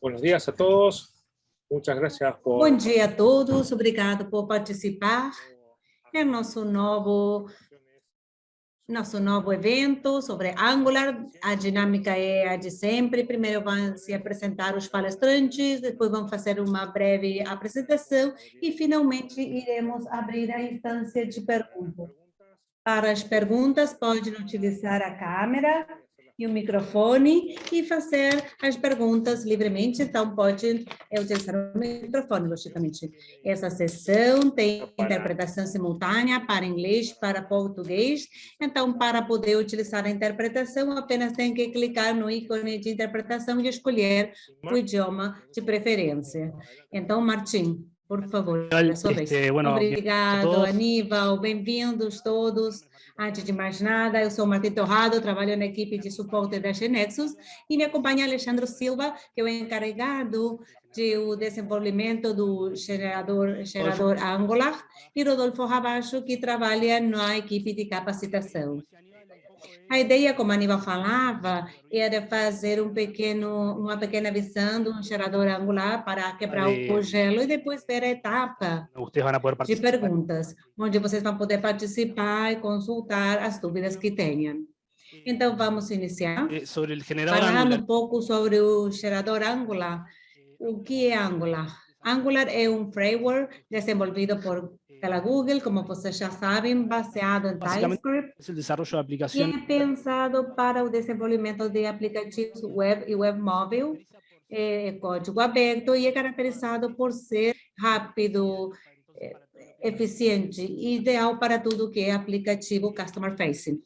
Buenos días a todos. Muchas gracias por... Bom dia a todos, obrigado por participar. É nosso novo evento sobre Angular. A dinâmica é a de sempre. Primeiro vão se apresentar os palestrantes, depois vamos fazer uma breve apresentação e, finalmente, iremos abrir a instância de perguntas. Para as perguntas, pode utilizar a câmera e o microfone e fazer as perguntas livremente, então pode utilizar o microfone, logicamente. Essa sessão tem interpretação simultânea para inglês, para português, então para poder utilizar a interpretação, apenas tem que clicar no ícone de interpretação e escolher o idioma de preferência. Então, Martim, por favor, é a sua vez. Obrigado, Aníbal, bem-vindos todos. Antes de mais nada, eu sou Martim Torrado, trabalho na equipe de suporte da GeneXus e me acompanha Alexandre Silva, que é o encarregado do desenvolvimento do gerador Angular, e Rodolfo Rabacho, que trabalha na equipe de capacitação. A ideia, como a Aníbal falava, era fazer uma pequena visão do gerador Angular para quebrar o gelo e depois ver a etapa de perguntas, onde vocês vão poder participar e consultar as dúvidas que tenham. Então, vamos iniciar falando um pouco sobre o gerador Angular. O que é Angular? Angular é um framework desenvolvido pela Google, como vocês já sabem, baseado em TypeScript, e é pensado para o desenvolvimento de aplicativos web e web móvel, código aberto, e é caracterizado por ser rápido, eficiente e ideal para tudo que é aplicativo customer facing.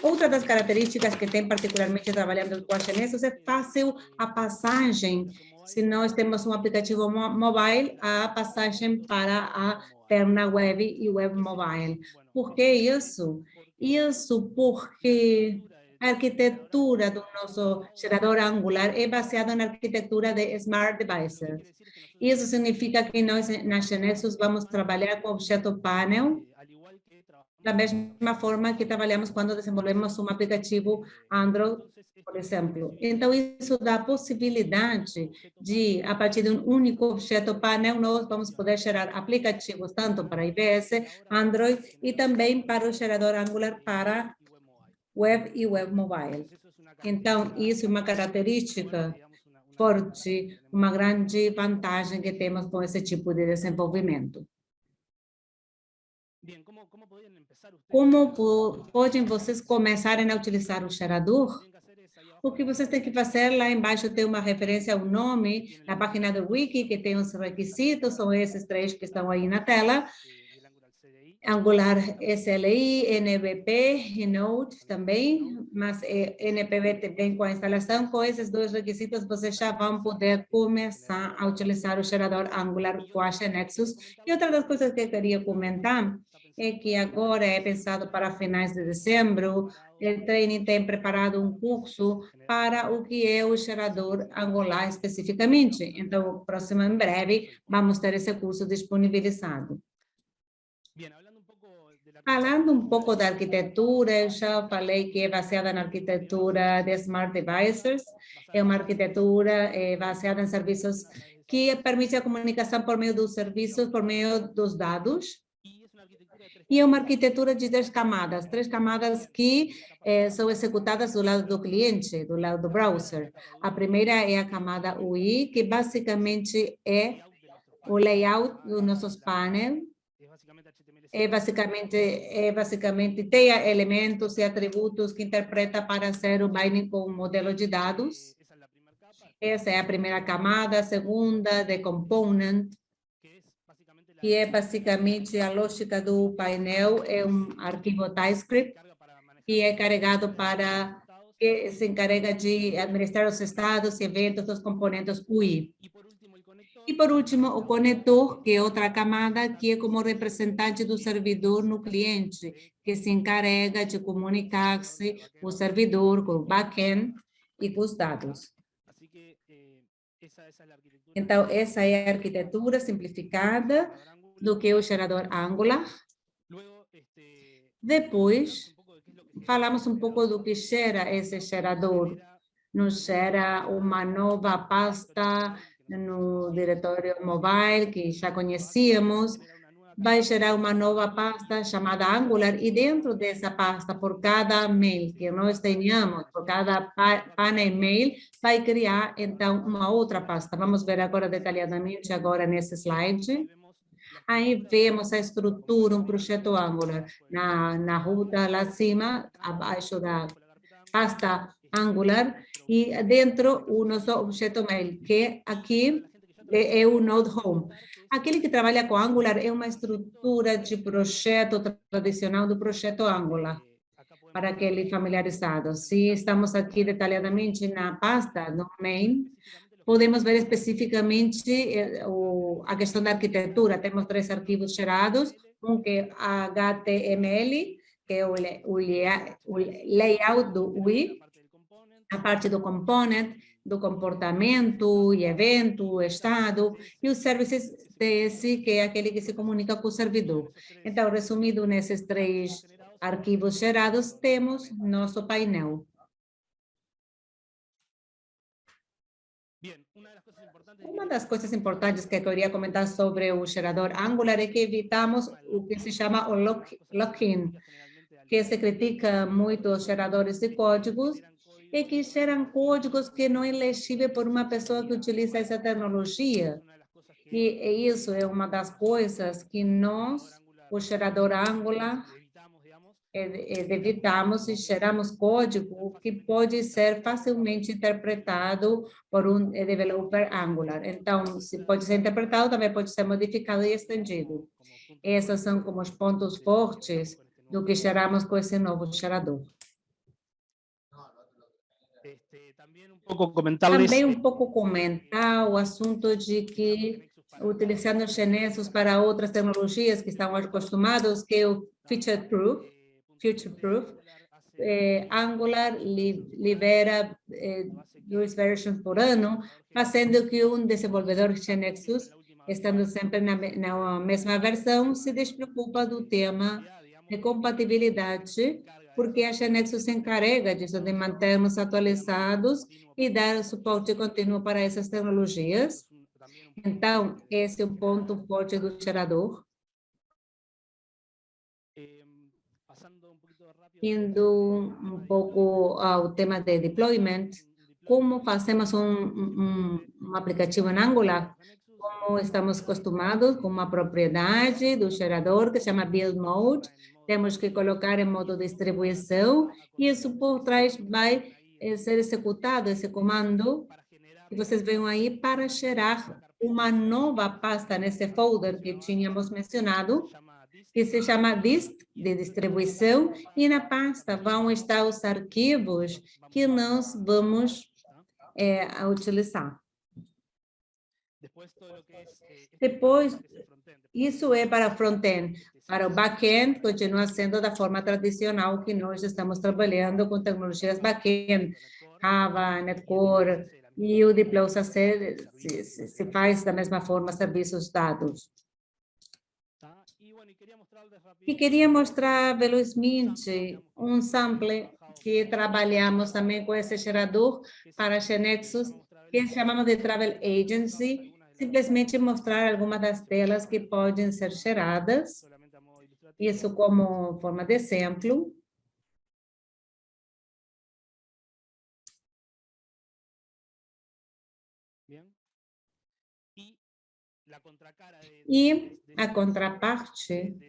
Outra das características que tem particularmente trabalhando com a GeneXus é fácil a passagem. Se nós temos um aplicativo mobile, a passagem para a perna web e web mobile. Por que isso? Isso porque a arquitetura do nosso gerador Angular é baseada na arquitetura de Smart Devices. Isso significa que nós, na GeneXus, vamos trabalhar com objeto panel, da mesma forma que trabalhamos quando desenvolvemos um aplicativo Android, por exemplo. Então, isso dá a possibilidade de, a partir de um único objeto panel, nós vamos poder gerar aplicativos tanto para iOS, Android e também para o gerador Angular para web e web mobile. Então, isso é uma característica forte, uma grande vantagem que temos com esse tipo de desenvolvimento. Como podem vocês começarem a utilizar o gerador? O que vocês têm que fazer, lá embaixo tem uma referência ao nome, na página do Wiki, que tem os requisitos, são esses três que estão aí na tela. Angular SLI, NBP e Node também, mas NPV vem com a instalação. Com esses dois requisitos, vocês já vão poder começar a utilizar o gerador Angular com a GeneXus. E outra das coisas que eu queria comentar é que agora é pensado para finais de dezembro, o Training tem preparado um curso para o que é o gerador Angular especificamente. Então, próximo em breve, vamos ter esse curso disponibilizado. Falando um pouco da arquitetura, eu já falei que é baseada na arquitetura de Smart Devices, é uma arquitetura baseada em serviços que permite a comunicação por meio dos serviços, por meio dos dados, e é uma arquitetura de três camadas que são executadas do lado do cliente, do lado do browser. A primeira é a camada UI, que basicamente é o layout dos nossos painéis, basicamente tem elementos e atributos que interpreta para ser o binding com um modelo de dados. Essa é a primeira camada. A segunda, de component, que é basicamente a lógica do painel, é um arquivo TypeScript, que é carregado que se encarrega de administrar os estados e eventos dos componentes UI. E, por último, o conector, que é outra camada, que é como representante do servidor no cliente, que se encarrega de comunicar-se com o servidor, com o back-end e com os dados. Então, essa é a arquitetura simplificada do que é o gerador Angular. Depois, falamos um pouco do que gera esse gerador. nos gera uma nova pasta no diretório mobile, que já conhecíamos, vai gerar uma nova pasta chamada Angular, e dentro dessa pasta, por cada mail que nós tenhamos, por cada pane e-mail, vai criar, então, uma outra pasta. Vamos ver agora detalhadamente, agora nesse slide. Aí vemos a estrutura, um projeto Angular, na ruta lá acima, abaixo da pasta Angular, e dentro o nosso objeto mail, que aqui é o Node Home. Aquele que trabalha com Angular é uma estrutura de projeto tradicional do projeto Angular, para aquele familiarizado. Se estamos aqui detalhadamente na pasta, no main, podemos ver especificamente a questão da arquitetura. Temos 3 arquivos gerados, um que é HTML, que é o layout do UI, a parte do component, do comportamento e evento, estado, e os services TS, que é aquele que se comunica com o servidor. Então, resumido nesses 3 arquivos gerados, temos nosso painel. Uma das coisas importantes que eu queria comentar sobre o gerador Angular é que evitamos o que se chama o lock-in, que se critica muito os geradores de códigos, e que geram códigos que não é legível por uma pessoa que utiliza essa tecnologia. E isso é uma das coisas que nós, o gerador Angular, evitamos e geramos código que pode ser facilmente interpretado por um developer Angular. Então, se pode ser interpretado, também pode ser modificado e estendido. Esses são como os pontos fortes do que geramos com esse novo gerador. Também um pouco comentar o assunto de que, utilizando os Genexus para outras tecnologias que estão acostumados, que é o future-proof, Angular libera 2 versões por ano, fazendo que um desenvolvedor Genexus, estando sempre na mesma versão, se despreocupa do tema de compatibilidade, porque a Genexus se encarrega disso, de mantermos atualizados e dar suporte contínuo para essas tecnologias. Então, esse é um ponto forte do gerador. Indo um pouco ao tema de deployment, como fazemos um aplicativo em Angular? Como estamos acostumados com uma propriedade do gerador que se chama build mode, temos que colocar em modo de distribuição, e isso por trás vai ser executado, esse comando, que vocês veem aí, para gerar uma nova pasta nesse folder que tínhamos mencionado, que se chama dist, de distribuição, e na pasta vão estar os arquivos que nós vamos utilizar. Depois, isso é para o front-end. Para o back-end, continua sendo da forma tradicional que nós estamos trabalhando com tecnologias back-end, Java, Netcore, e o deploy se faz da mesma forma, serviços dados. E queria mostrar velozmente um sample que trabalhamos também com esse gerador para Genexus, que chamamos de Travel Agency, simplesmente mostrar algumas das telas que podem ser geradas, isso como forma de exemplo. E a contraparte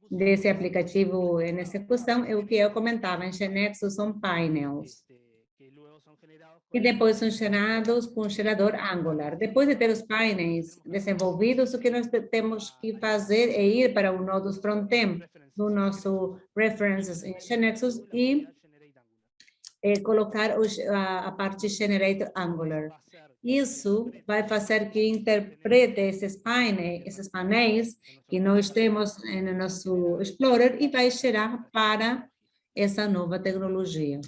desse aplicativo em execução é o que eu comentava, em Genexus são painels, e depois são gerados com o gerador Angular. Depois de ter os painéis desenvolvidos, o que nós temos que fazer é ir para o nodo front-end do nosso references em Genexus e colocar a parte Generate Angular. Isso vai fazer que interprete esses painéis que nós temos no nosso Explorer e vai gerar para essa nova tecnologia.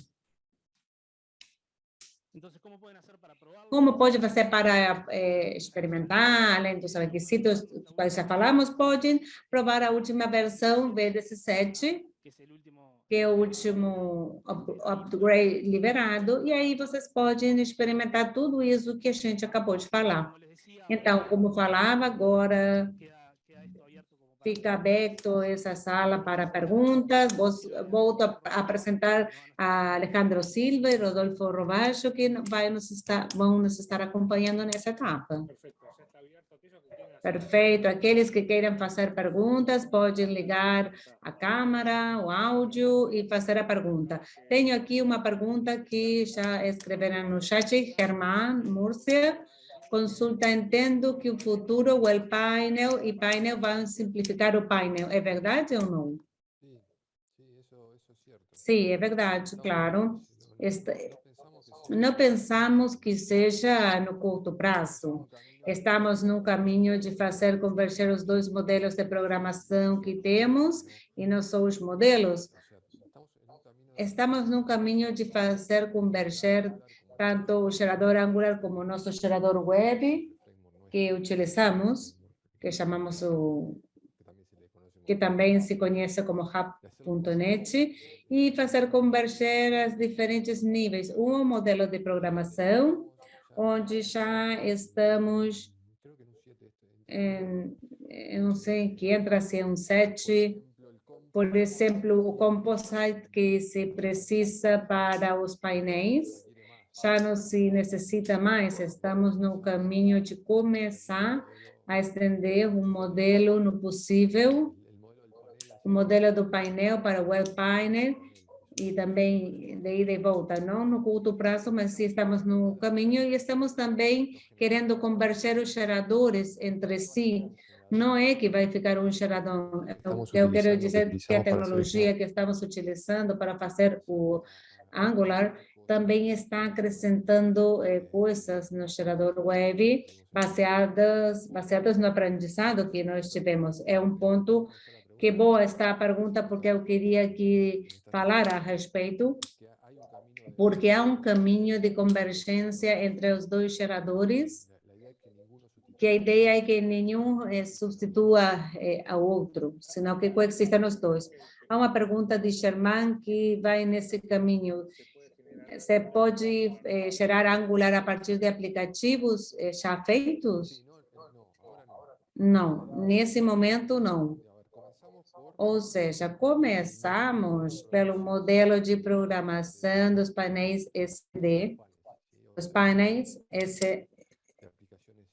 Como pode fazer para experimentar, além dos requisitos que já falamos, podem provar a última versão VDC7, que é o último upgrade liberado, e aí vocês podem experimentar tudo isso que a gente acabou de falar. Então, como falava, agora fica aberto essa sala para perguntas. Volto a apresentar a Alejandro Silva e Rodolfo Robacho, que vão nos estar acompanhando nessa etapa. Perfeito. Aqueles que queiram fazer perguntas, podem ligar a câmera, o áudio e fazer a pergunta. Tenho aqui uma pergunta que já escreveram no chat, Germán Múrcia. Consulta, entendo que o futuro, o painel e painel vão simplificar o painel. É verdade ou não? Sim, é verdade, claro. Não pensamos que seja no curto prazo. Estamos no caminho de fazer converger os dois modelos de programação que temos, e não só os modelos. Estamos no caminho de fazer converger tanto o gerador Angular como o nosso gerador web, que utilizamos, que chamamos que também se conhece como Hub.net, e fazer converger as diferentes níveis. Um modelo de programação, onde já estamos, eu não sei, que entra se é um 7, por exemplo, o Composite que se precisa para os painéis, já não se necessita mais, estamos no caminho de começar a estender um modelo no possível, o modelo do painel para o web painel, e também de ida e volta, não no curto prazo, mas sim estamos no caminho, e estamos também querendo converger os geradores entre si. Não é que vai ficar um gerador. Eu quero dizer que a tecnologia que estamos utilizando para fazer o Angular também está acrescentando coisas no gerador web baseadas no aprendizado que nós tivemos. É um ponto que boa está a pergunta, porque eu queria que falar a respeito, porque há um caminho de convergência entre os dois geradores, que a ideia é que nenhum substitua ao outro, senão que coexistam os dois. Há uma pergunta de Germán que vai nesse caminho. Você pode gerar Angular a partir de aplicativos já feitos? Não, nesse momento não. Ou seja, começamos pelo modelo de programação dos painéis SD, os painéis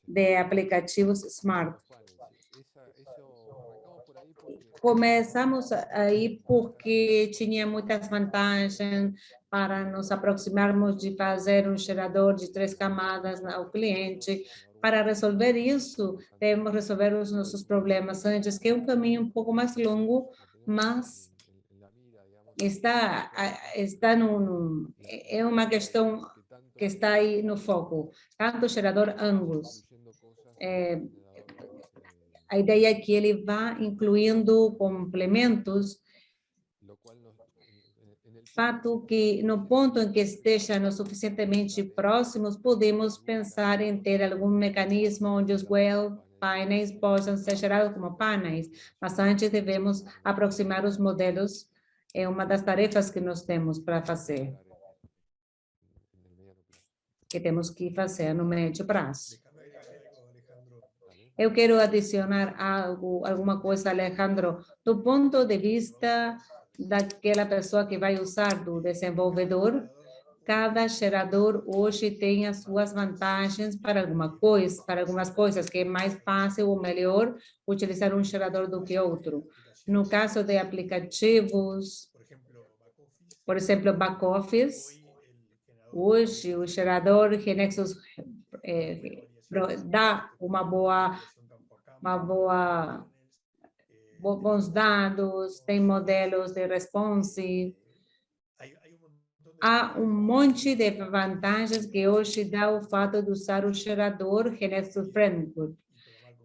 de aplicativos Smart. Começamos aí porque tinha muitas vantagens para nos aproximarmos de fazer um gerador de 3 camadas ao cliente. Para resolver isso, temos que resolver os nossos problemas antes, que é um caminho um pouco mais longo, mas é uma questão que está aí no foco. Tanto o gerador Angus, a ideia é que ele vá incluindo complementos, fato que no ponto em que estejam suficientemente próximos, podemos pensar em ter algum mecanismo onde os web painéis possam ser gerados como painéis, mas antes devemos aproximar os modelos, é uma das tarefas que nós temos para fazer, que temos que fazer no médio prazo. Eu quero adicionar alguma coisa, Alejandro, do ponto de vista daquela pessoa que vai usar, do desenvolvedor. Cada gerador hoje tem as suas vantagens para algumas coisas, que é mais fácil ou melhor utilizar um gerador do que outro. No caso de aplicativos, por exemplo, back-office, hoje o gerador Genexus dá bons dados, tem modelos de responsive. Há um monte de vantagens que hoje dá o fato de usar o gerador Genexus Framework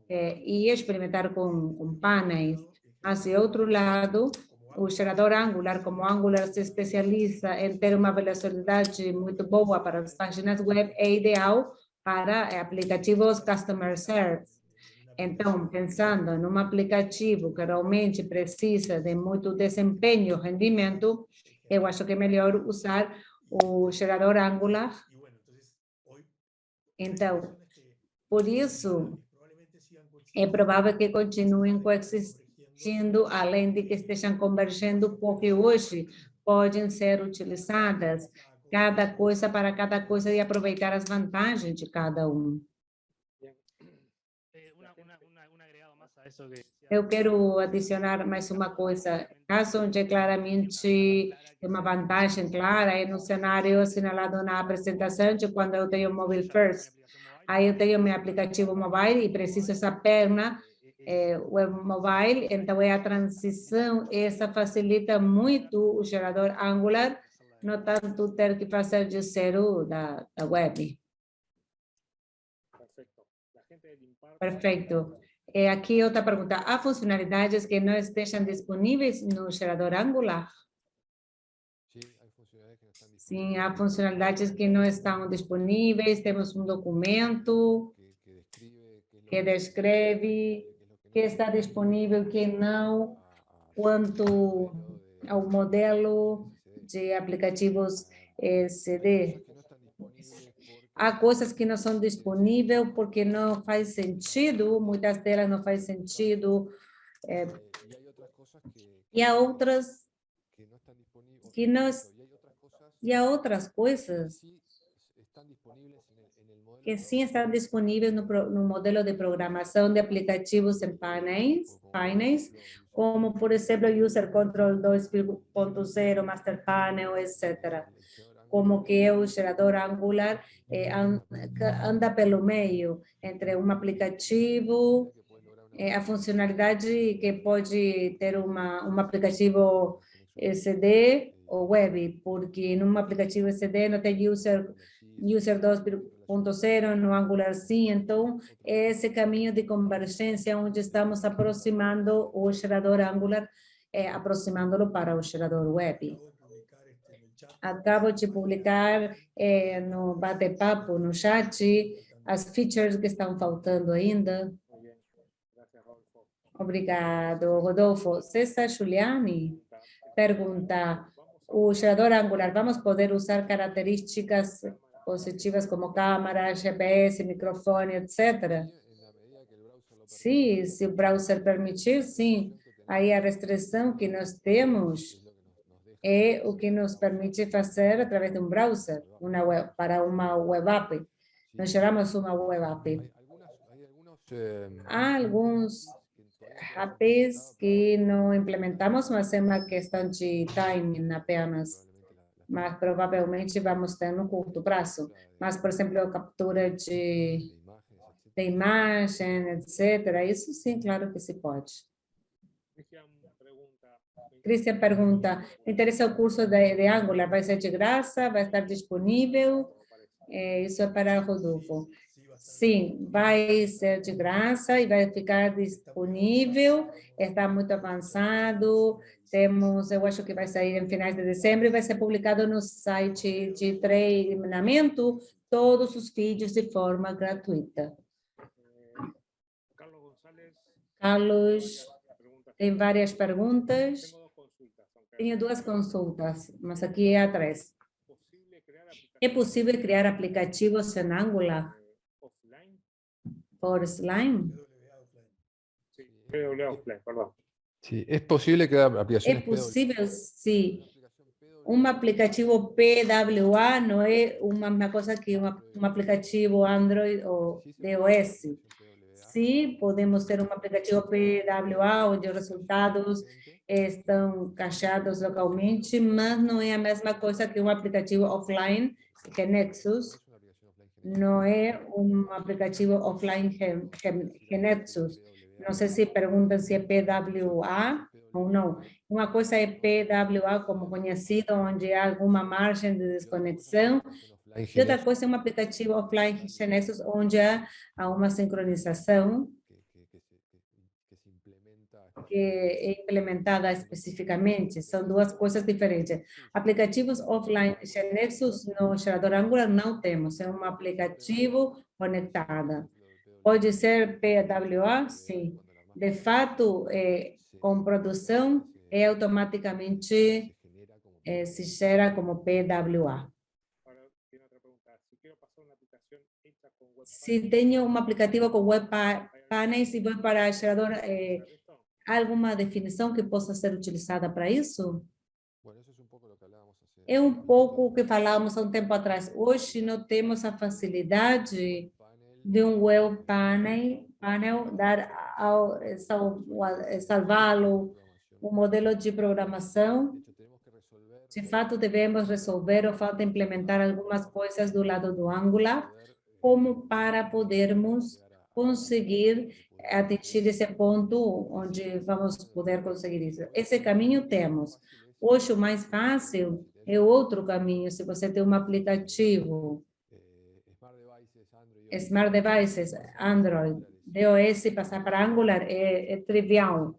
e experimentar com painéis. Mas, de outro lado, o gerador Angular, como Angular se especializa em ter uma velocidade muito boa para as páginas web, é ideal para aplicativos Customer Service. Então, pensando num aplicativo que realmente precisa de muito desempenho, rendimento, eu acho que é melhor usar o gerador Angular. Então, por isso, é provável que continuem coexistindo, além de que estejam convergendo, porque hoje podem ser utilizadas cada coisa para cada coisa e aproveitar as vantagens de cada um. Eu quero adicionar mais uma coisa. Caso onde claramente é uma vantagem clara é no cenário assinalado na apresentação, de quando eu tenho mobile first. Aí eu tenho meu aplicativo mobile e preciso essa perna web mobile, então é a transição, essa facilita muito o gerador Angular, não tanto ter que fazer de zero da web. Perfeito. Aqui outra pergunta. Há funcionalidades que não estejam disponíveis no gerador Angular? Sim, há funcionalidades que não estão disponíveis. Temos um documento que descreve que está disponível, que não, quanto ao modelo de aplicativos CD. Há coisas que não são disponíveis porque não faz sentido, muitas delas não faz sentido, e há outras que não, e há outras coisas que sim estão disponíveis no modelo de programação de aplicativos em painéis, como, por exemplo, User Control 2.0, Master Panel, etc. Como que o gerador Angular anda pelo meio entre um aplicativo, a funcionalidade que pode ter um aplicativo SD ou web, porque num aplicativo SD não tem User 2.0, no Angular sim, então é esse caminho de convergência onde estamos aproximando o gerador Angular, aproximando-lo para o gerador web. Acabo de publicar no bate-papo, no chat, as features que estão faltando ainda. Obrigado, Rodolfo. César Giuliani pergunta, o gerador Angular, vamos poder usar características positivas como câmera, GPS, microfone, etc.? Sim, se o browser permitir, sim. Aí a restrição que nós temos é o que nos permite fazer através de um browser, para uma web app. Nós geramos uma web app. Há alguns apps que não implementamos, mas é uma questão de timing apenas. Mas provavelmente vamos ter no curto prazo. Mas, por exemplo, a captura de imagem, etc. Isso sim, claro que se pode. Cristian pergunta, me interessa o curso de Angular, vai ser de graça, vai estar disponível? Isso é para Rodolfo. Sim, vai ser de graça e vai ficar disponível, está muito avançado, eu acho que vai sair em finais de dezembro e vai ser publicado no site de treinamento, todos os vídeos de forma gratuita. Carlos, tem várias perguntas. Tenho duas consultas, mas aqui é a 3. É possível criar aplicativos em Angular por Slime? Perdón. Sí, es posible crear É aplicaciones possível, sim. Um aplicativo PWA não é uma mesma coisa que um aplicativo Android ou iOS. Sim, podemos ter um aplicativo PWA, onde os resultados estão cacheados localmente, mas não é a mesma coisa que um aplicativo offline, que é Nexus. Não é um aplicativo offline que é Nexus. Não sei se perguntam se é PWA ou não. Uma coisa é PWA como conhecido, onde há alguma margem de desconexão, e outra coisa é um aplicativo offline Nexus, onde há uma sincronização que é implementada especificamente. São duas coisas diferentes. Aplicativos offline Nexus no gerador Angular não temos, é um aplicativo conectado. Pode ser PWA? Sim. De fato, com produção, automaticamente se gera como PWA. Ahora tiene otra pregunta. Si quiero pasar una aplicación hecha con web Se tenho um aplicativo com web panels e vou para o gerador, para esto, alguma definição que possa ser utilizada para isso? Bueno, eso es un poco lo que hablábamos hace É un pouco o ratito. que falávamos há tempo atrás. Hoje não temos a facilidade Panel, de web panel dar salvá-lo, programación. modelo de programação. De hecho, tenemos que resolver De fato, devemos resolver ou falta implementar algumas coisas do lado do Angular, poder, como para podermos llegar a conseguir poder atingir esse ponto onde vamos poder conseguir isso. Esse caminho temos. Hoje, o mais fácil é outro caminho. Se você tem um aplicativo, Smart Devices, Android, DOS, passar para Angular é trivial.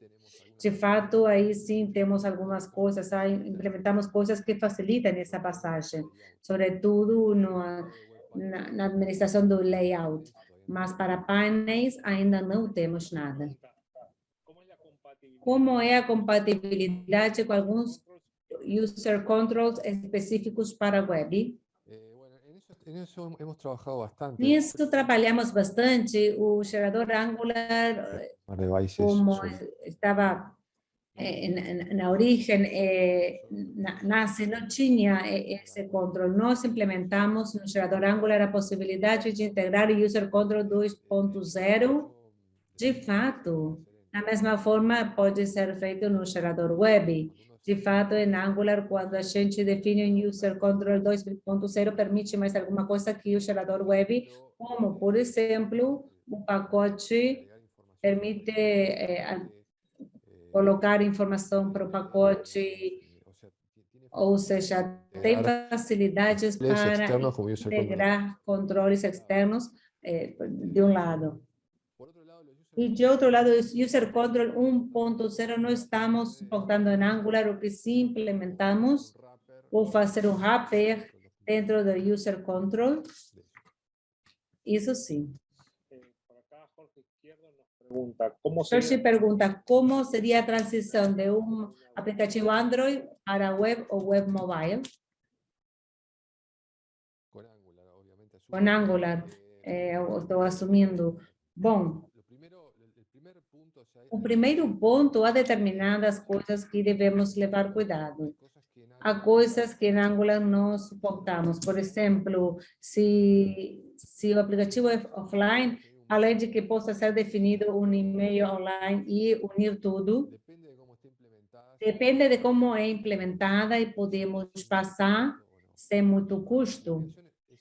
De fato, aí sim temos algumas coisas, implementamos coisas que facilitam essa passagem, sobretudo na administração do layout. Mas para painéis ainda não temos nada. Como é a compatibilidade com alguns user controls específicos para web? Bueno, en eso hemos trabajado bastante. Nisso trabalhamos bastante. O gerador Angular, Smart Devices, como son- estava na origem, nasce, não tinha esse controle. Nós implementamos no gerador Angular a possibilidade de integrar o User Control 2.0. De fato, da mesma forma, pode ser feito no gerador web. De fato, em Angular, quando a gente define um User Control 2.0, permite mais alguma coisa que o gerador web, como, por exemplo, o pacote permite colocar informação para o pacote, ou seja, tem facilidades para externos como user control. integrar controles externos de um lado. Por otro lado, los user E de outro lado, o User Control 1.0 não estamos suportando em Angular, o que sim implementamos, wrapper, ou fazer um wrapper dentro do User Control. Isso sim. por acá Jorge Izquierdo nos pregunta, ¿cómo Jorge sería pergunta como seria a transição de um aplicativo Android para web ou web mobile? con Angular, obviamente. Com Angular, eu estou assumindo. Bom, El primer punto, o sea, o primeiro ponto, há determinadas coisas que devemos levar cuidado. cosas que en Há coisas que em Angular não suportamos. Por exemplo, se o aplicativo é offline, além de que possa ser definido um e-mail online e unir tudo, depende de cómo esté implementada, depende de como é implementada e podemos passar sem muito custo.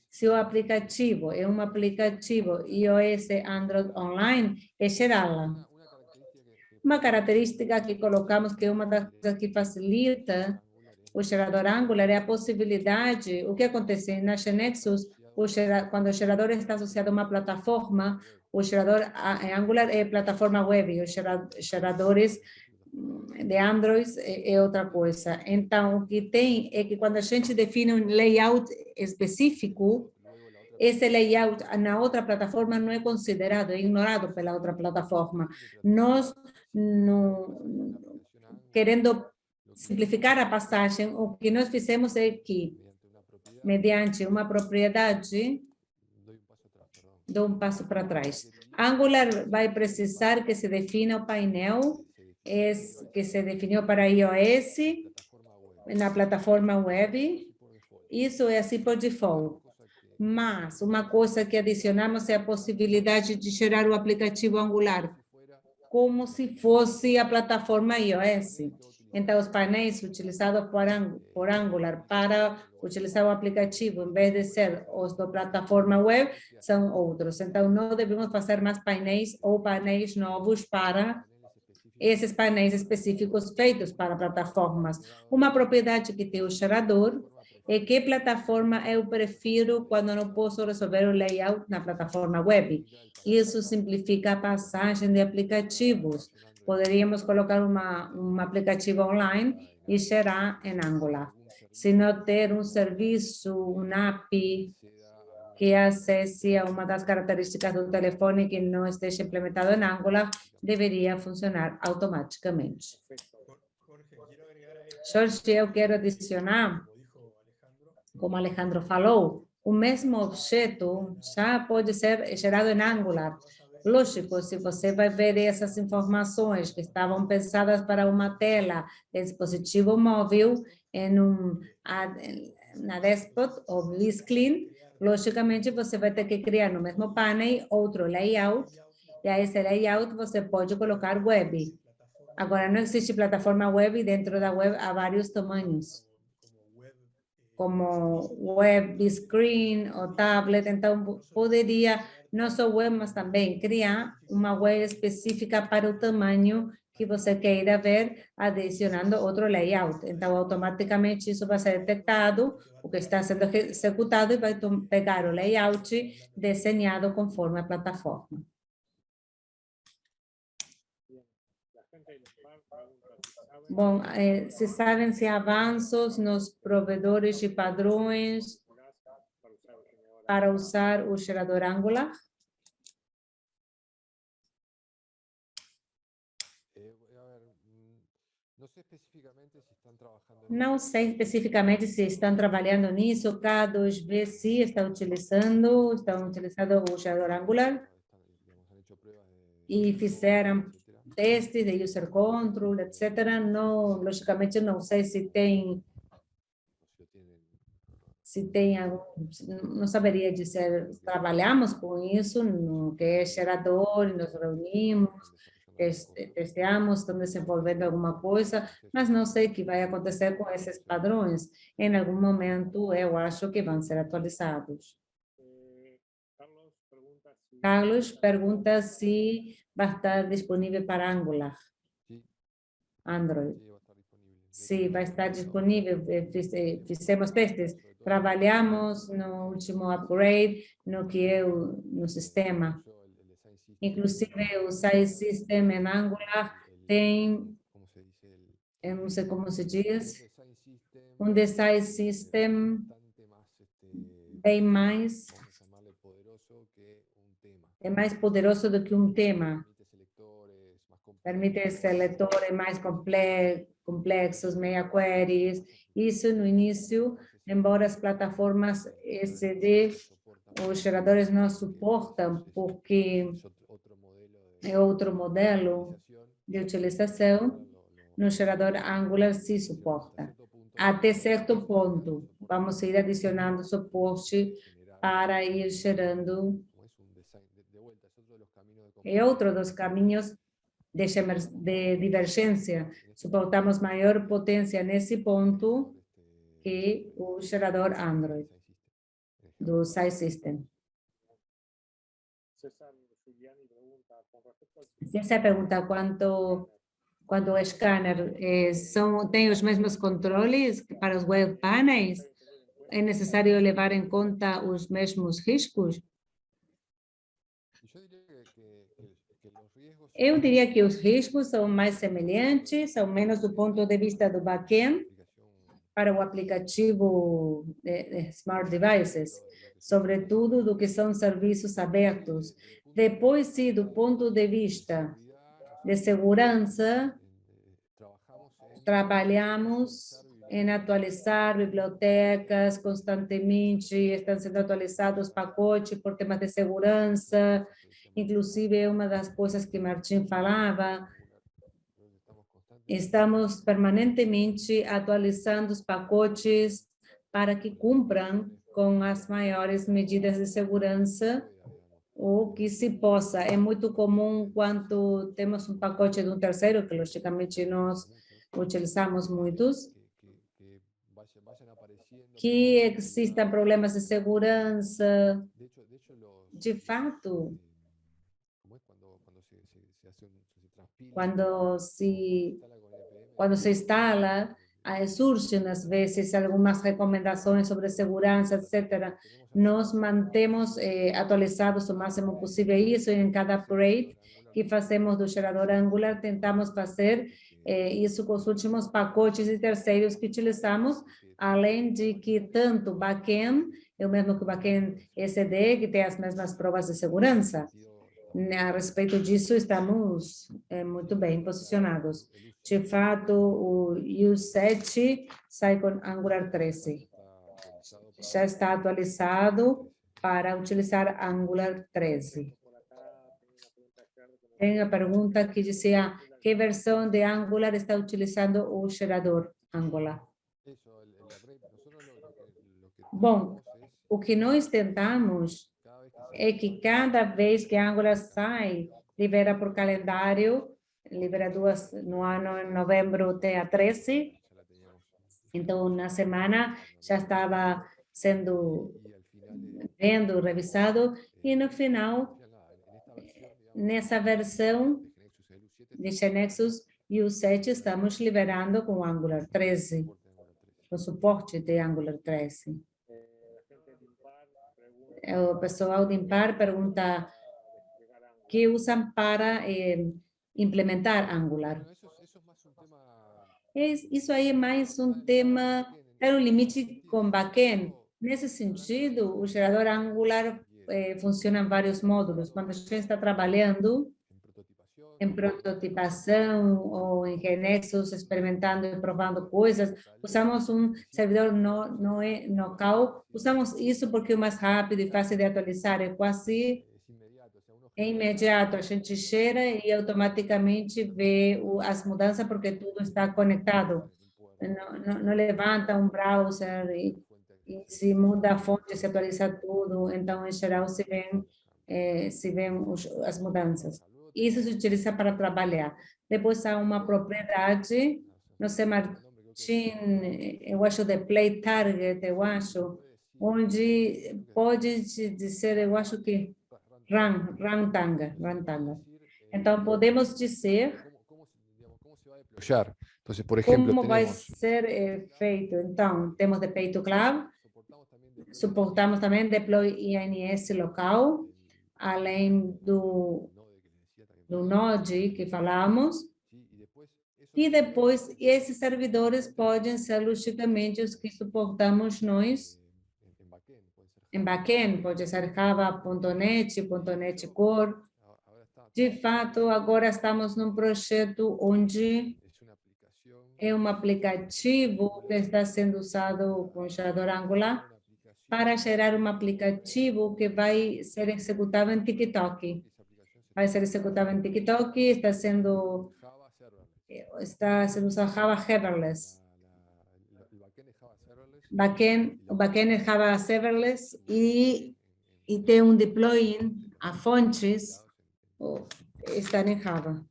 Se o aplicativo é um aplicativo iOS Android online, é gerá-la. Uma característica que colocamos, que é uma das coisas que facilita o gerador Angular, é a possibilidade, o que acontece na Genexus, quando o gerador está associado a uma plataforma, o gerador Angular é plataforma web, os geradores de Android é outra coisa. Então, o que tem é que quando a gente define um layout específico, esse layout na outra plataforma não é considerado, é ignorado pela outra plataforma. Nós, querendo simplificar a passagem, o que nós fizemos é que, mediante uma propriedade, dou um passo para trás. Angular vai precisar que se defina o painel que se definiu para iOS na plataforma web. Isso é assim por default. Mas uma coisa que adicionamos é a possibilidade de gerar o aplicativo Angular como se fosse a plataforma iOS. Então, os painéis utilizados por Angular para utilizar o aplicativo, em vez de ser os da plataforma web, são outros. Então, não devemos fazer mais painéis ou painéis novos para esses painéis específicos feitos para plataformas. Uma propriedade que tem o gerador é que plataforma eu prefiro quando não posso resolver o layout na plataforma web. Isso simplifica a passagem de aplicativos. Poderíamos colocar um aplicativo online e gerar em Angular. Se não ter um serviço, um API que acesse a uma das características do telefone que não esteja implementado em Angular, deveria funcionar automaticamente. Perfecto. Jorge, eu quero adicionar, como Alejandro falou, o mesmo objeto já pode ser gerado em Angular. Lógico, se você vai ver essas informações que estavam pensadas para uma tela de dispositivo móvel na desktop ou BlizzClean, logicamente você vai ter que criar no mesmo painel outro layout, e a esse layout você pode colocar web. Agora, não existe plataforma web e dentro da web há vários tamanhos, como web, screen ou tablet. Então, poderia, não só web, mas também criar uma web específica para o tamanho que você queira ver, adicionando outro layout. Então, automaticamente isso vai ser detectado, o que está sendo executado, e vai pegar o layout desenhado conforme a plataforma. La gente de los PAN pregunta si saben Bom, se sabem se há avanços nos provedores e padrões para usar para usar o generador o gerador Angular? A ver, no sé específicamente si están trabajando Não sei especificamente se estão trabalhando nisso, K2B sim estão utilizando o gerador Angular han hecho pruebas e fizeram etcétera. testes de user control, etc. Não, logicamente, não sei se tem, O si lo tienen. não saberia dizer, trabalhamos com isso, no que é gerador, nos reunimos, testeamos, estamos desenvolvendo alguma coisa, mas não sei o que vai acontecer com esses padrões. Em algum momento, eu acho que vão ser atualizados. Carlos pergunta se vai estar disponível para Angular, Sí, Android. sí, va a estar disponible. De Sí, hecho, va a estar estamos disponível. trabajando Fizemos testes, sobre todo trabalhamos no último upgrade, no que é no sistema. incluso el design system, Inclusive, o Size System em Angular tem, ¿cómo se dice? eu não sei como se Un diz, design system design system bastante más, bem mais, vamos a llamarle poderoso que un tema. é mais poderoso do que um tema. Permite selectores más Permite seletores mais complexos, meia queries. Isso no início, embora as plataformas SD, os geradores não suportam, porque é outro modelo de utilização, no gerador Angular se suporta. Até certo ponto, vamos ir adicionando suporte para ir gerando. É outro dos caminhos de divergência. Suportamos maior potência nesse ponto que o gerador Android do Size System. César Giuliani pregunta con respecto al Essa é a pergunta, quando o scanner tem os mesmos controles para os web panels, é necessário levar em conta os mesmos riscos? Eu diria que os riscos são mais semelhantes, ao menos do ponto de vista do back-end, para o aplicativo de Smart Devices, sobretudo do que são serviços abertos. Depois, sim, do ponto de vista de segurança, trabalhamos em atualizar bibliotecas constantemente, estão sendo atualizados pacotes por temas de segurança, inclusive uma das coisas que Martim falava, estamos permanentemente atualizando os pacotes para que cumpram com as maiores medidas de segurança, ou que se possa. É muito comum quando temos um pacote de um terceiro, que logicamente nós utilizamos muitos, que existam problemas de segurança. De fato, quando se instala, surgem às vezes algumas recomendações sobre segurança, etc. Nós mantemos atualizados o máximo possível isso, em cada upgrade que fazemos do gerador Angular, tentamos fazer isso com os últimos pacotes e terceiros que utilizamos, além de que tanto back-end é o mesmo que o backend SD, que tem as mesmas provas de segurança. A respeito disso, estamos muito bem posicionados. De fato, o U7 sai com Angular 13. Já está atualizado para utilizar Angular 13. Tem a pergunta que dizia, que versão de Angular está utilizando o gerador Angular? Bom, o que nós tentamos é que cada vez que Angular sai, libera por calendário, libera 2 no ano, em novembro tem a 13. Então, na semana já estava sendo revisado, e no final, nessa versão de GeneXus U7, estamos liberando com Angular 13, o suporte de Angular 13. O pessoal de Impar pergunta que usam para implementar Angular. Isso aí é mais um tema, é um limite com backend. Nesse sentido, o gerador Angular funciona em vários módulos. Quando a gente está trabalhando em prototipação ou em Genexus, experimentando e provando coisas, usamos um servidor local. Usamos isso porque é mais rápido e fácil de atualizar, é quase imediato. A gente gera e automaticamente vê as mudanças porque tudo está conectado. Não levanta um browser e se muda a fonte, se atualiza tudo. Então, em geral, se vê as mudanças. Isso se utiliza para trabalhar. Depois há uma propriedade, não sei, Martin, eu acho de Play Target, eu acho, onde pode dizer, eu acho que Runtanga. Então, podemos dizer como vai ser feito. Então, temos Deploy to Cloud, suportamos também Deploy INS local, além do Node que falamos, e depois esses servidores podem ser logicamente os que suportamos nós em backend, pode ser Java.NET, .NET Core. De fato, agora estamos num projeto onde é um aplicativo que está sendo usado com o gerador Angular para gerar um aplicativo que vai ser executado em TikTok. Vai ser executado em TikTok, está sendo usado Java Serverless. O backend é Java Serverless e tem um deploying a fontes, está em Java.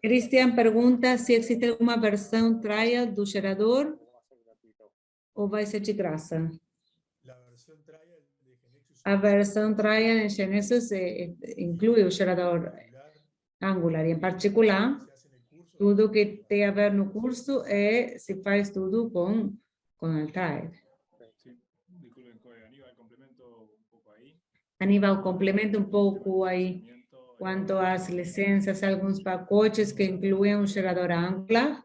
Cristian pergunta se existe alguma versão trial do gerador ou vai ser de graça. A versão trial em Genexus inclui o gerador Angular, e em particular, tudo que tem a ver no curso se faz tudo com o trial. Aníbal, complementa um pouco aí quanto às licenças, alguns pacotes que incluem o gerador Angular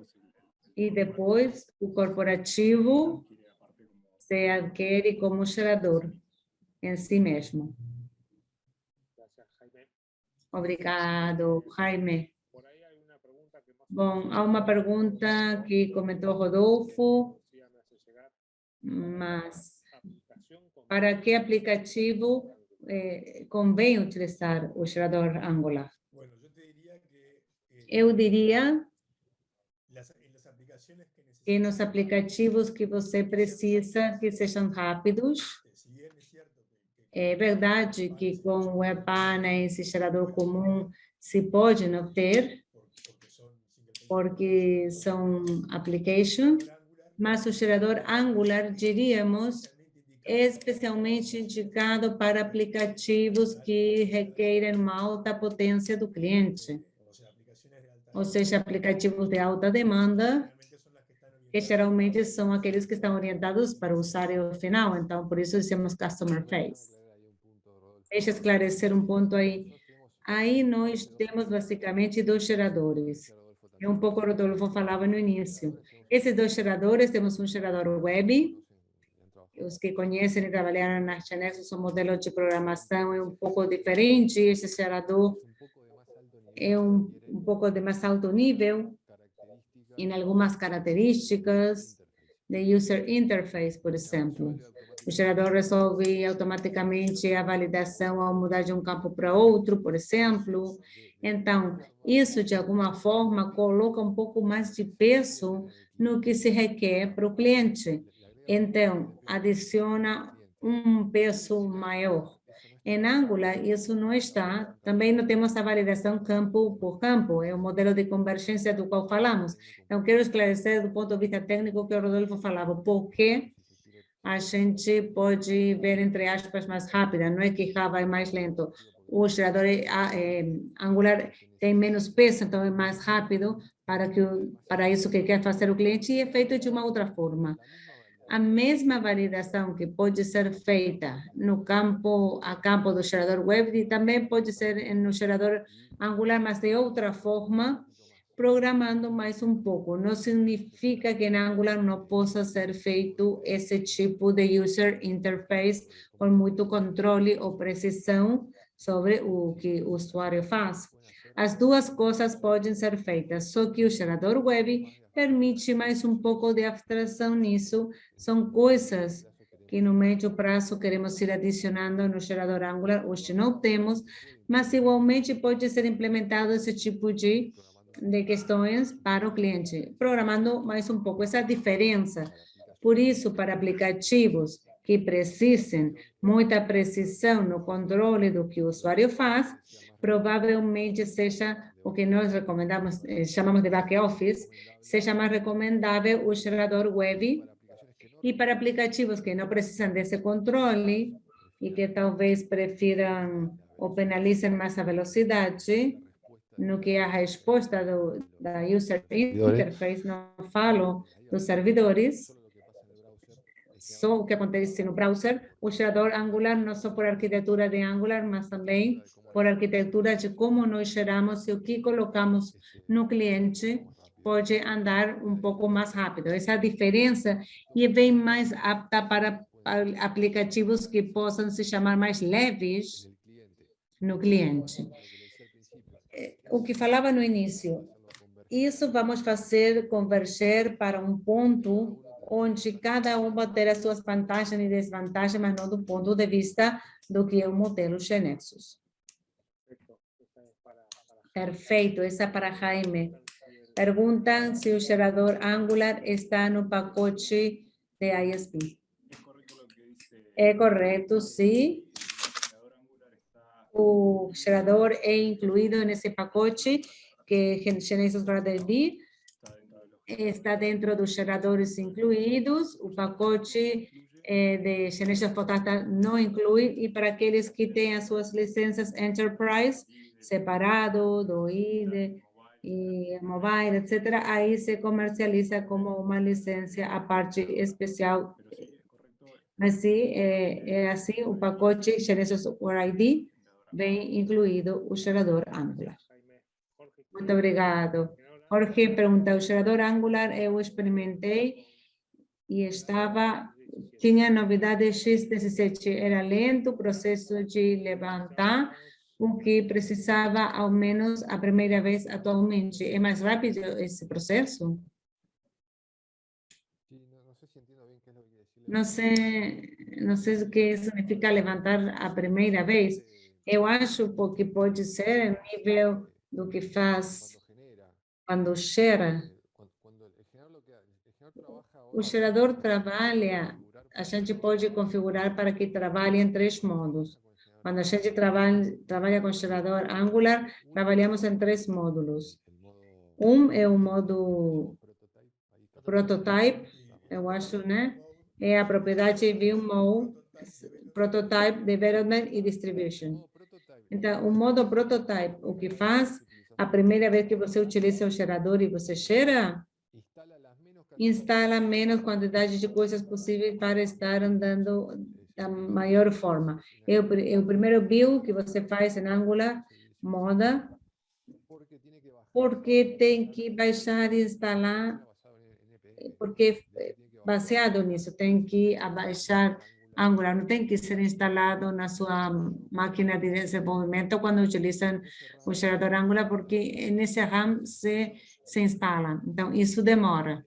e depois o corporativo se adquire como gerador em si mesmo. Obrigado, Jaime. Bom, há uma pergunta que comentou Rodolfo, mas para que aplicativo convém utilizar o gerador Angular? Eu diria que nos aplicativos que você precisa que sejam rápidos. É verdade que com Webpanes e gerador comum se pode não ter, porque são application, mas o gerador Angular, diríamos, é especialmente indicado para aplicativos que requerem uma alta potência do cliente, ou seja, aplicativos de alta demanda, que geralmente são aqueles que estão orientados para o usuário final, então, por isso dizemos Customer Face. Deixa eu esclarecer um ponto aí. Aí nós temos basicamente dois geradores. É um pouco o Rodolfo falava no início. Esses dois geradores, temos um gerador web. Os que conhecem e trabalharam na Genexus, o modelo de programação é um pouco diferente. Esse gerador é um pouco de mais alto nível em algumas características de user interface, por exemplo. O gerador resolve automaticamente a validação ao mudar de um campo para outro, por exemplo. Então, isso, de alguma forma, coloca um pouco mais de peso no que se requer para o cliente. Então, adiciona um peso maior. Em Angular, isso não está. Também não temos a validação campo por campo, é o modelo de convergência do qual falamos. Então, quero esclarecer do ponto de vista técnico que o Rodolfo falava, porque a gente pode ver, entre aspas, mais rápida, não é que Java é mais lento. O gerador Angular tem menos peso, então é mais rápido para isso que quer fazer o cliente e é feito de uma outra forma. A mesma validação que pode ser feita no campo do gerador web também pode ser no gerador Angular, mas de outra forma, programando mais um pouco. Não significa que em Angular não possa ser feito esse tipo de user interface com muito controle ou precisão sobre o que o usuário faz. As duas coisas podem ser feitas, só que o gerador web permite mais um pouco de abstração nisso. São coisas que no médio prazo queremos ir adicionando no gerador Angular. Hoje não temos, mas igualmente pode ser implementado esse tipo de questões para o cliente, programando mais um pouco essa diferença. Por isso, para aplicativos que precisem muita precisão no controle do que o usuário faz, provavelmente seja o que nós recomendamos, chamamos de back-office, seja mais recomendável o gerador web. E para aplicativos que não precisam desse controle e que talvez prefiram ou penalizem mais a velocidade, no que é a resposta da user interface, não falo dos servidores, só o que acontece no browser, o gerador Angular, não só por arquitetura de Angular, mas também por arquitetura de como nós geramos e o que colocamos no cliente, pode andar um pouco mais rápido. Essa diferença é bem mais apta para aplicativos que possam se chamar mais leves no cliente. O que falava no início, isso vamos fazer converger para um ponto onde cada uma terá suas vantagens e desvantagens, mas não do ponto de vista do que é o modelo GeneXus. Perfeito, essa é para Jaime. Perguntam se o gerador Angular está no pacote de ISP. É correto, sim. O gerador é incluído nesse pacote que GeneXus para DB. Está dentro dos geradores incluídos. O pacote de GeneXus Potata não inclui. E para aqueles que têm as suas licenças Enterprise, separado do IDE, e mobile, etc., aí se comercializa como uma licença à parte especial. Mas sim, é assim, o pacote GeneXus Core ID vem incluído o gerador Angular. Muito obrigado. Jorge pergunta, o gerador Angular eu experimentei e tinha novidade X17, era lento o processo de levantar, o que precisava ao menos a primeira vez atualmente. É mais rápido esse processo? Não sei o que significa levantar a primeira vez. Eu acho que pode ser no nível do que faz quando gera. O gerador trabalha, a gente pode configurar para que trabalhe em 3 modos. Quando a gente trabalha com gerador Angular, trabalhamos em 3 módulos. Um é o modo prototype, eu acho, né? É a propriedade View Mode, Prototype, Development e Distribution. Então, o modo prototype, o que faz, a primeira vez que você utiliza o gerador e você gera, instala menos quantidade de coisas possíveis para estar andando da maior forma. É o primeiro build que você faz em Angular, moda, porque tem que baixar e instalar, porque baseado nisso, tem que abaixar Angular, não tem que ser instalado na sua máquina de desenvolvimento quando utilizam o gerador Angular, porque nesse RAM se instala. Então, isso demora.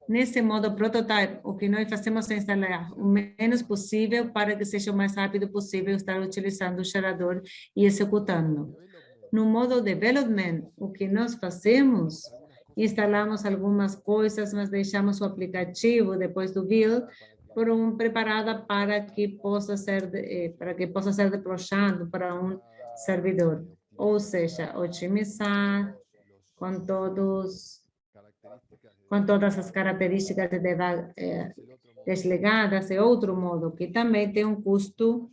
Nesse modo prototype, o que nós fazemos é instalar o menos possível para que seja o mais rápido possível estar utilizando o gerador e executando. No modo development, o que nós fazemos, instalamos algumas coisas, mas deixamos o aplicativo depois do build preparada para que possa ser deployado para um servidor. Ou seja, otimizar com todas as características desligadas, é outro modo, que também tem um custo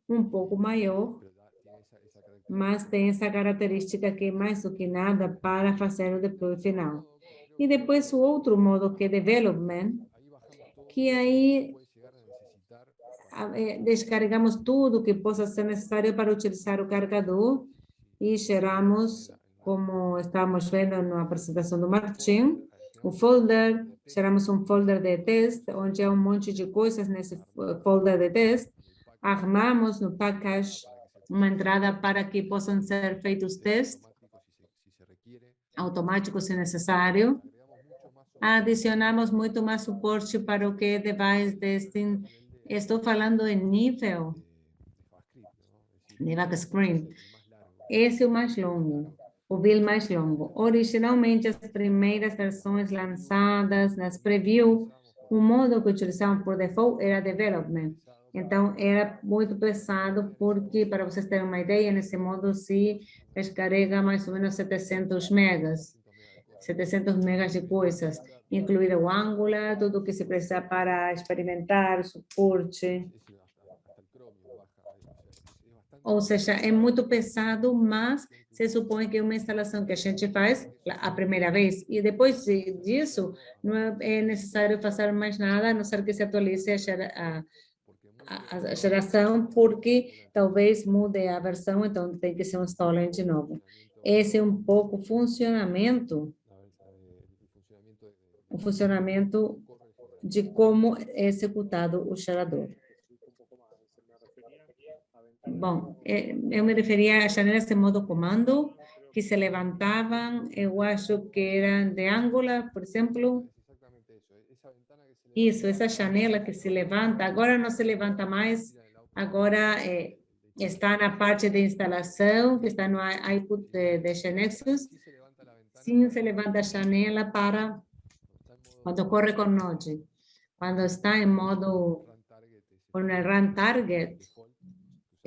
um pouco maior, mas tem essa característica que é mais do que nada para fazer o deploy final. E depois o outro modo, que é development, que aí descarregamos tudo que possa ser necessário para utilizar o carregador e geramos, como estamos vendo na apresentação do Martim, o folder, geramos um folder de teste, onde há um monte de coisas nesse folder de teste, armamos no package uma entrada para que possam ser feitos testes automáticos se necessário. Adicionamos muito mais suporte para o que é device testing. Estou falando em nível de backscreen. Esse é o mais longo, o build mais longo. Originalmente, as primeiras versões lançadas nas preview, o modo que utilizávamos por default era development. Então, era muito pesado, porque, para vocês terem uma ideia, nesse modo se descarrega mais ou menos 700 megas. 700 megas de coisas, incluído o Angular, tudo que se precisa para experimentar, suporte. Ou seja, é muito pesado, mas se supõe que é uma instalação que a gente faz a primeira vez, e depois disso, não é necessário fazer mais nada, a não ser que se atualize a geração, porque talvez mude a versão, então tem que ser um installer de novo. Esse é um pouco o funcionamento de como é executado o gerador. Bom, eu me referia a janelas de modo comando, que se levantavam, eu acho que eram de Angular, por exemplo. Isso, essa janela que se levanta, agora não se levanta mais, agora está na parte de instalação, que está no input de GNexus. Sim, se levanta a janela para quando corre com Node. Quando está em modo com o run target,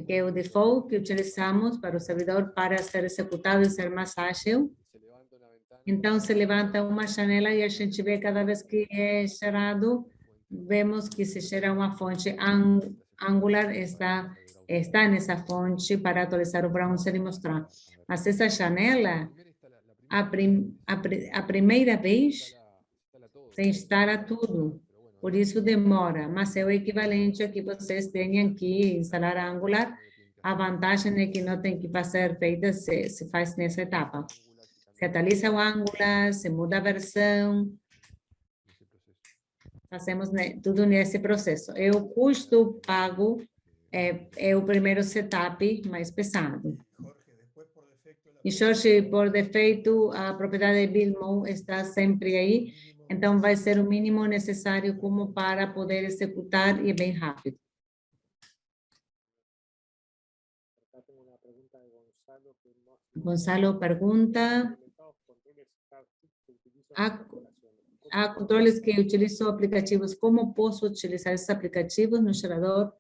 que é o default que utilizamos para o servidor para ser executado e ser mais ágil. Então, se levanta uma janela e a gente vê cada vez que é gerado, vemos que se gera uma fonte Angular, está nessa fonte para atualizar o browser e mostrar. Mas essa janela, a primeira vez, se instala tudo. Por isso demora, mas é o equivalente a que vocês tenham que instalar Angular. A vantagem é que não tem que fazer feita, se faz nessa etapa. Se atualiza o Angular, se muda a versão, fazemos tudo nesse processo. E o custo pago é o primeiro setup mais pesado. E Jorge, por defeito, a propriedade de build mode está sempre aí, então vai ser o mínimo necessário como para poder executar e é bem rápido. Gonzalo pergunta: há controles que utilizam aplicativos, como posso utilizar esses aplicativos no gerador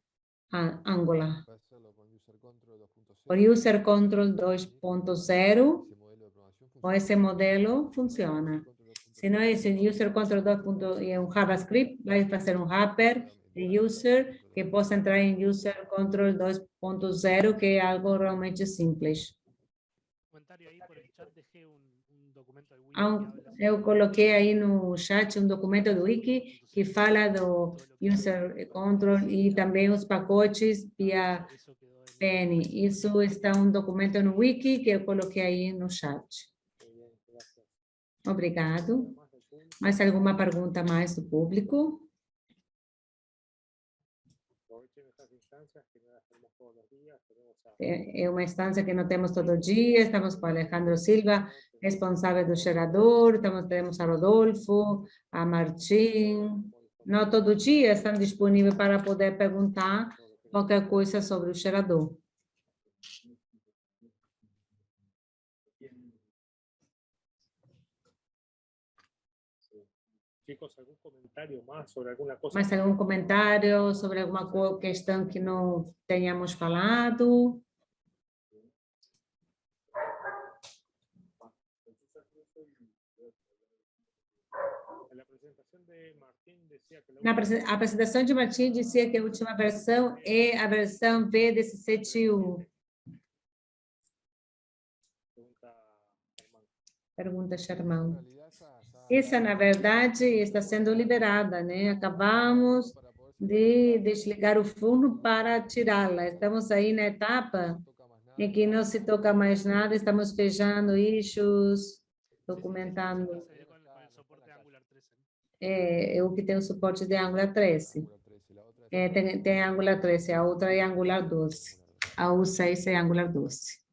Angular? Por User Control 2.0, com esse modelo funciona. Se não é esse User Control 2.0 e um JavaScript, vai fazer um wrapper de user que possa entrar em User Control 2.0, que é algo realmente simples. Eu coloquei aí no chat um documento do Wiki que fala do User Control e também os pacotes via Penny, isso está um documento no Wiki que eu coloquei aí no chat. Muy bien, gracias. Obrigado. Más del público, Mais alguma pergunta mais do público? aprovechen estas instancias que no las tenemos todos los días. Tenemos a É uma instância que não temos todo dia. Estamos com Alejandro Silva, responsável do gerador. Temos a Rodolfo, a Martim. Não todo dia estão disponíveis para poder perguntar qualquer coisa sobre o gerador. chicos, algún comentario más sobre alguna cosa. Mais algum comentário sobre alguma questão que não tenhamos falado? En la presentación de Martín decía que A apresentação de Martim dizia que a última versão é a versão V17.1. Pergunta Sharman. Essa, na verdade, está sendo liberada, né? Acabamos de desligar o forno para tirá-la. Estamos aí na etapa em que não se toca mais nada, estamos fechando issues, documentando. É o que tem o suporte de Angular 13. Tem Angular 13, a outra é Angular 12. A U6 é Angular 12.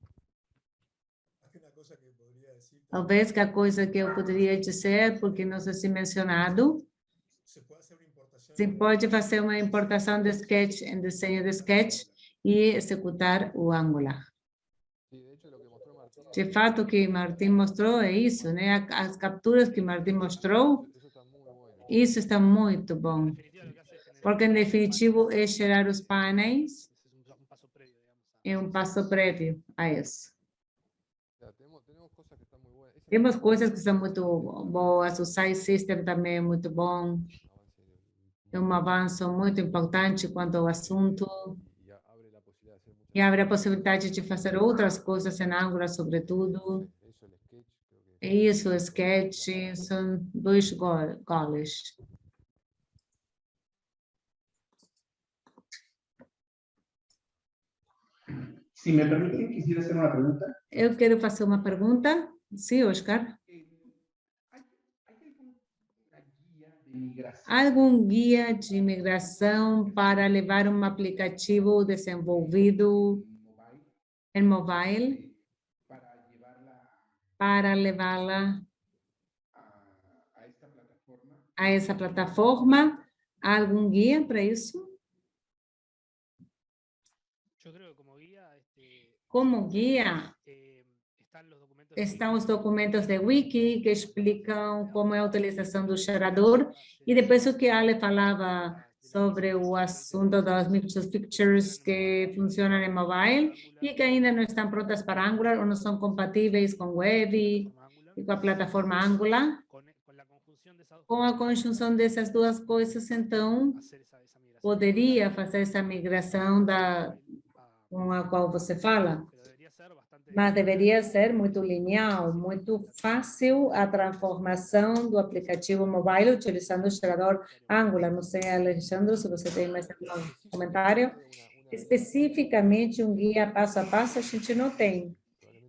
Talvez que a coisa que eu poderia dizer, porque não sei se mencionado, se pode fazer uma importação de Sketch em desenho de Sketch e executar o Angular. De fato, o que Martim mostrou é isso, né? As capturas que Martim mostrou, isso está muito bom. Porque, em definitivo, é gerar os painéis, é um passo prévio a isso. Temos coisas que são muito boas, o Size System também é muito bom. É um avanço muito importante quanto ao assunto. E abre a possibilidade de fazer outras coisas em Angular, sobretudo. Isso, o Sketch, são dois goals. Si me permiten, quisiera hacer una pregunta. Eu quero fazer uma pergunta. Sim, Oscar. Algum guia de migração para levar um aplicativo desenvolvido em mobile para levá-la a essa plataforma? Há algum guia para isso? Como guia, estão os documentos de Wiki que explicam como é a utilização do gerador e depois o que a Ale falava sobre o assunto das micropictures que funcionam em mobile e que ainda não estão prontas para Angular ou não são compatíveis com Web e com a plataforma Angular. Com a conjunção dessas duas coisas, então, poderia fazer essa migração com a qual você fala. Mas deveria ser muito linear, muito fácil a transformação do aplicativo mobile utilizando o gerador Angular. Não sei, Alexandre, se você tem mais algum comentário. Especificamente, um guia passo a passo, a gente não tem.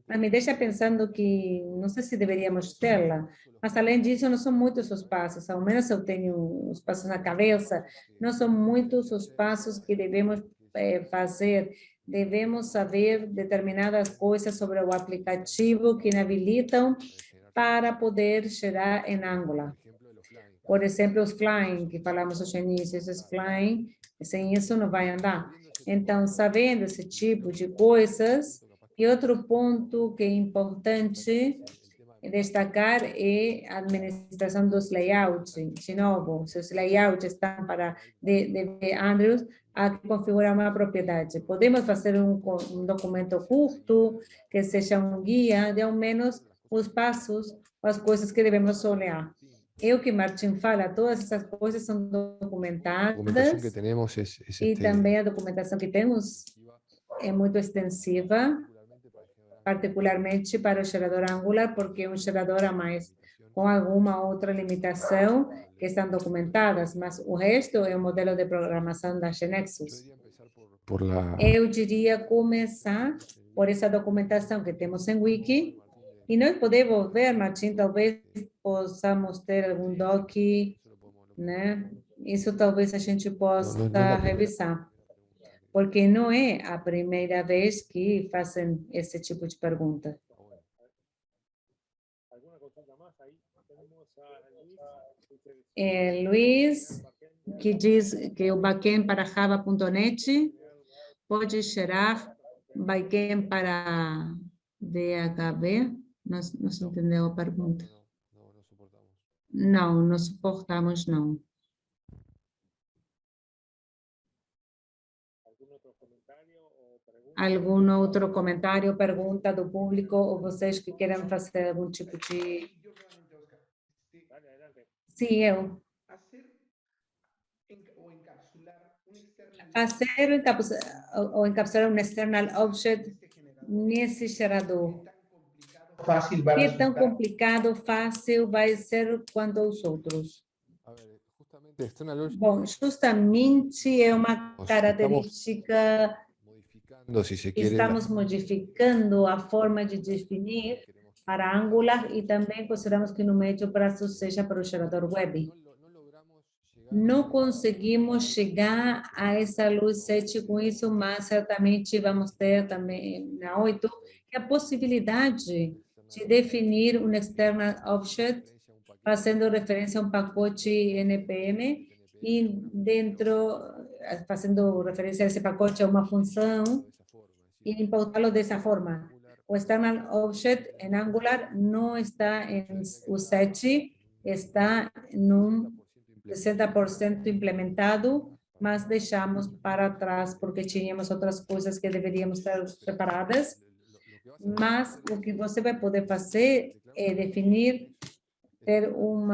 Mas me deixa pensando que, não sei se deveríamos tê-la, mas além disso, não são muitos os passos, ao menos eu tenho os passos na cabeça, não são muitos os passos que devemos fazer. Devemos saber determinadas coisas sobre o aplicativo que habilitam para poder gerar em Angular. Por exemplo, os flying, que falamos hoje início, esses flying, sem isso não vai andar. Então, sabendo esse tipo de coisas, e outro ponto que é importante destacar é a administração dos layouts. De novo, se os layouts estão para de Andrews, há que configurar uma propriedade. Podemos fazer um documento curto, que seja um guia, de ao menos os passos, as coisas que devemos olhar. É o que Martim fala, todas essas coisas são documentadas. E também a documentação que temos é muito extensiva, particularmente para o gerador Angular, porque é um gerador a mais com alguma outra limitação que estão documentadas, mas o resto é o modelo de programação da Yo Genexus. diría empezar por la... Eu diria começar por essa documentação que temos em Wiki, e nós podemos ver, Martim, talvez possamos ter algum doc, né? Isso talvez a gente possa no es la revisar, porque não é a primeira vez que fazem esse tipo de pergunta. ¿Alguna consulta más? Ahí tenemos a Luis. Luiz, que diz que o backend para java.net pode gerar backend para DHB. Não entendeu a pergunta. No soportamos. Não suportamos, não. ¿Algún otro comentario o pregunta? Algum outro comentário, pergunta do público, ou vocês que queiram fazer algum tipo de... Yo realmente, Oscar, Dale, adelante. Sim, eu. o encapsular un external Fazer ou encapsular um external object nesse gerador. fácil va a Que tão resultar. complicado, fácil vai ser quanto aos outros? A ver, justamente External Object Bom, justamente é uma Nós característica modificando, si se que quiere, estamos modificando a forma de definir para Angular e também consideramos que no médio prazo seja para o gerador web. no logramos llegar Não conseguimos chegar a essa luz 7 com isso, mas certamente vamos ter também na 8 que a possibilidade de definir um external object fazendo referência a um pacote NPM e dentro, fazendo referência a esse pacote a uma função de esa forma. e importá-lo dessa forma. O external object em Angular não está em o 7, está num 60% implementado, mas deixamos para trás porque tínhamos outras coisas que deveríamos ter preparadas. Mas o que você vai poder fazer é definir, ter um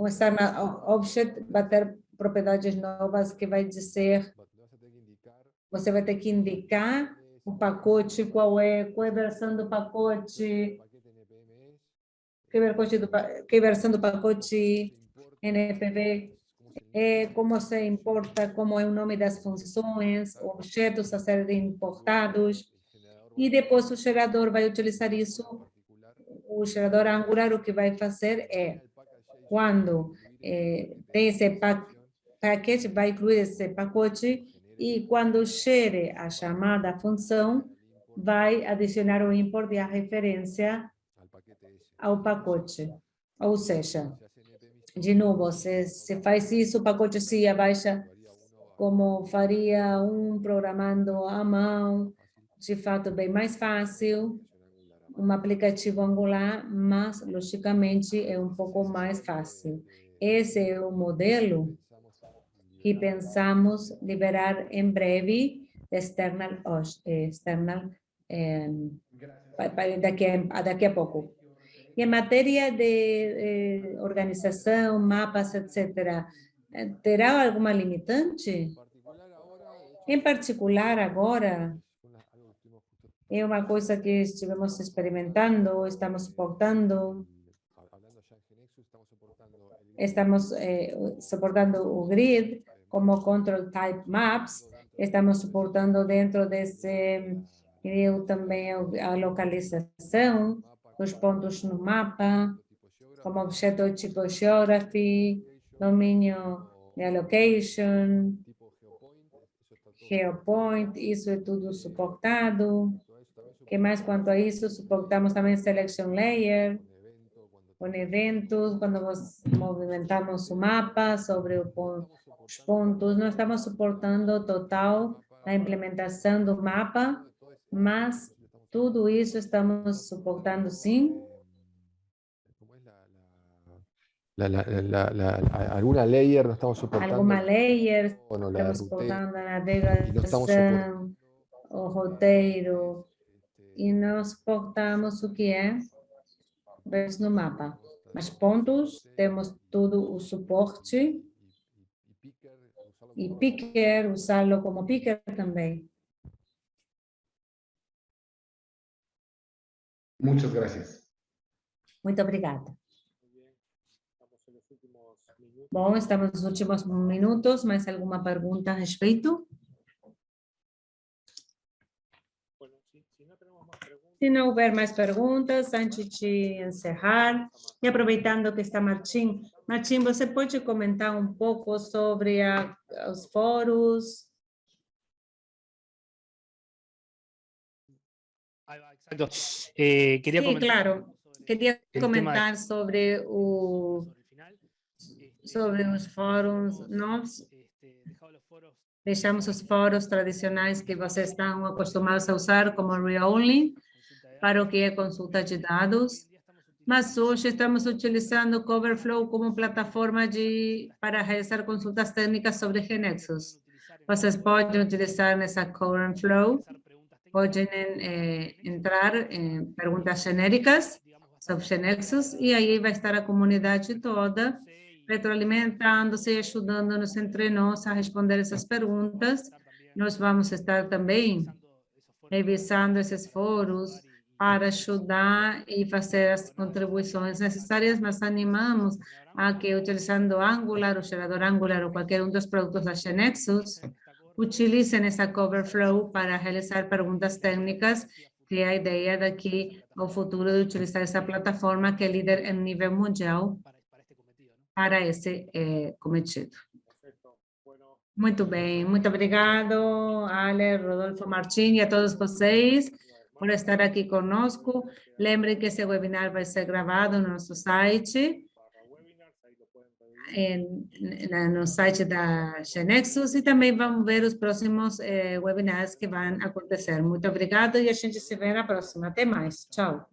external object, vai ter propriedades novas que vai dizer, você vai ter que indicar o pacote, qual é a versão do pacote, que versão do pacote NPV, como se importa, como é o nome das funções, objetos a serem importados, e depois o gerador vai utilizar isso. O gerador Angular o que vai fazer é, quando tem esse package, vai incluir esse pacote, e quando gere a chamada função, vai adicionar o import e a referência ao pacote. Ou seja, de novo, se faz isso, o pacote se abaixa como faria programando à mão, de fato bem mais fácil, um aplicativo Angular, mas logicamente é um pouco mais fácil. Esse é o modelo que pensamos liberar em breve, external daqui a pouco. E em matéria de organização, mapas, etc., terá alguma limitante? Em particular, agora, é uma coisa que estivemos experimentando, estamos suportando o grid como control type maps, estamos suportando dentro desse também a localização dos pontos no mapa, como objeto tipo geography, domínio de allocation, geopoint, isso é tudo suportado. Que mais quanto a isso? Suportamos também selection layer, com eventos, quando movimentamos o mapa sobre os pontos. Não estamos suportando total a implementação do mapa, mas tudo isso estamos suportando sim. Alguna layer no estamos soportando. Alguma layer, Bueno, estamos suportando a navegação, o roteiro, e não suportamos o que é no mapa. Mas pontos, temos todo o suporte, e picker, usá-lo como picker também. Muchas gracias. Muito obrigada. Bom, estamos nos últimos minutos. Mais alguma pergunta a respeito? Bueno, si no tenemos más preguntas, Se não houver mais perguntas, antes de encerrar, e aproveitando que está Martim, Martim, você pode comentar um pouco sobre os fóruns? Ahí va, exacto. Quería Sí, comentar claro. Queria el tema comentar sobre sobre el final. sobre os fóruns. Nós Dejado los foros deixamos os fóruns tradicionais que vocês estão acostumados a usar, como Read-Only, consulta de para o datos. que é consulta de dados. Mas hoje estamos utilizando o Coverflow como plataforma para realizar consultas técnicas sobre GeneXus. Vocês podem utilizar nessa Coverflow, podem entrar em perguntas genéricas sobre GeneXus e aí vai estar a comunidade toda retroalimentando-se e ajudando-nos entre nós a responder essas perguntas. Nós vamos estar também revisando esses fóruns para ajudar e fazer as contribuições necessárias, mas animamos a que, utilizando Angular, o gerador Angular ou qualquer dos produtos da GeneXus, utilizem essa Coverflow para realizar perguntas técnicas, que é a ideia daqui ao futuro de utilizar essa plataforma que é líder em nível mundial para esse cometido. perfecto. Bueno, Muito bem, muito obrigado, Ale, Rodolfo, Martim e a todos vocês por estar aqui conosco. Lembrem que esse webinar vai ser gravado no nosso site, barra webinars, ahí lo pueden revisar. no site da GeneXus, e também vamos ver os próximos webinars que vão acontecer. Muito obrigado e a gente se vê na próxima. Até mais. Tchau.